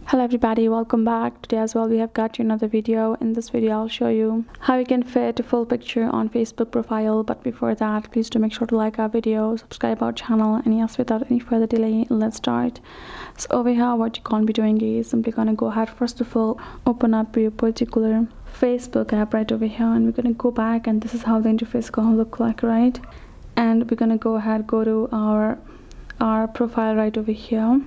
Hello everybody, welcome back. Today as well we have got you another video. In this video I'll show you how you can fit a full picture on Facebook profile. But before that, please do make sure to like our video, subscribe our channel, and yes, without any further delay, let's start. So over here what you're gonna be doing is simply gonna go ahead, first of all open up your particular Facebook app right over here, and we're gonna go back, and this is how the interface is gonna look like, right? And we're gonna go ahead, go to our profile right over here.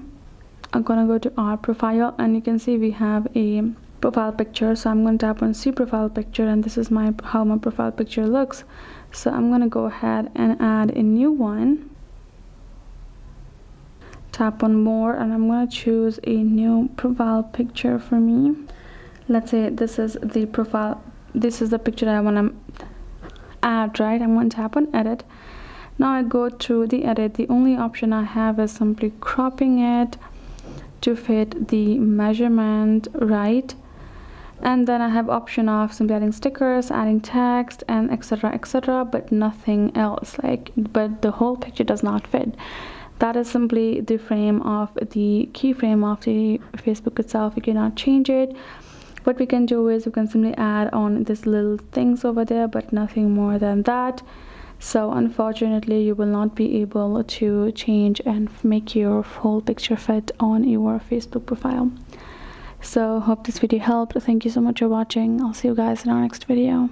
I'm gonna go to our profile, and you can see we have a profile picture. So I'm going to tap on see profile picture, and this is how my profile picture looks. So I'm gonna go ahead and add a new one. Tap on more, and I'm gonna choose a new profile picture for me. Let's say this is the profile, this is the picture I want to add, right? I'm going to tap on edit. Now I go to the edit. The only option I have is simply cropping it to fit the measurement, right? And then I have option of simply adding stickers, adding text, and etc, but nothing else, but the whole picture does not fit. That is simply the frame of the keyframe of the Facebook itself. You cannot change it. What we can do is we can simply add on these little things over there, but nothing more than that. So unfortunately you will not be able to change and make your whole picture fit on your Facebook profile. So hope this video helped. Thank you so much for watching. I'll see you guys in our next video.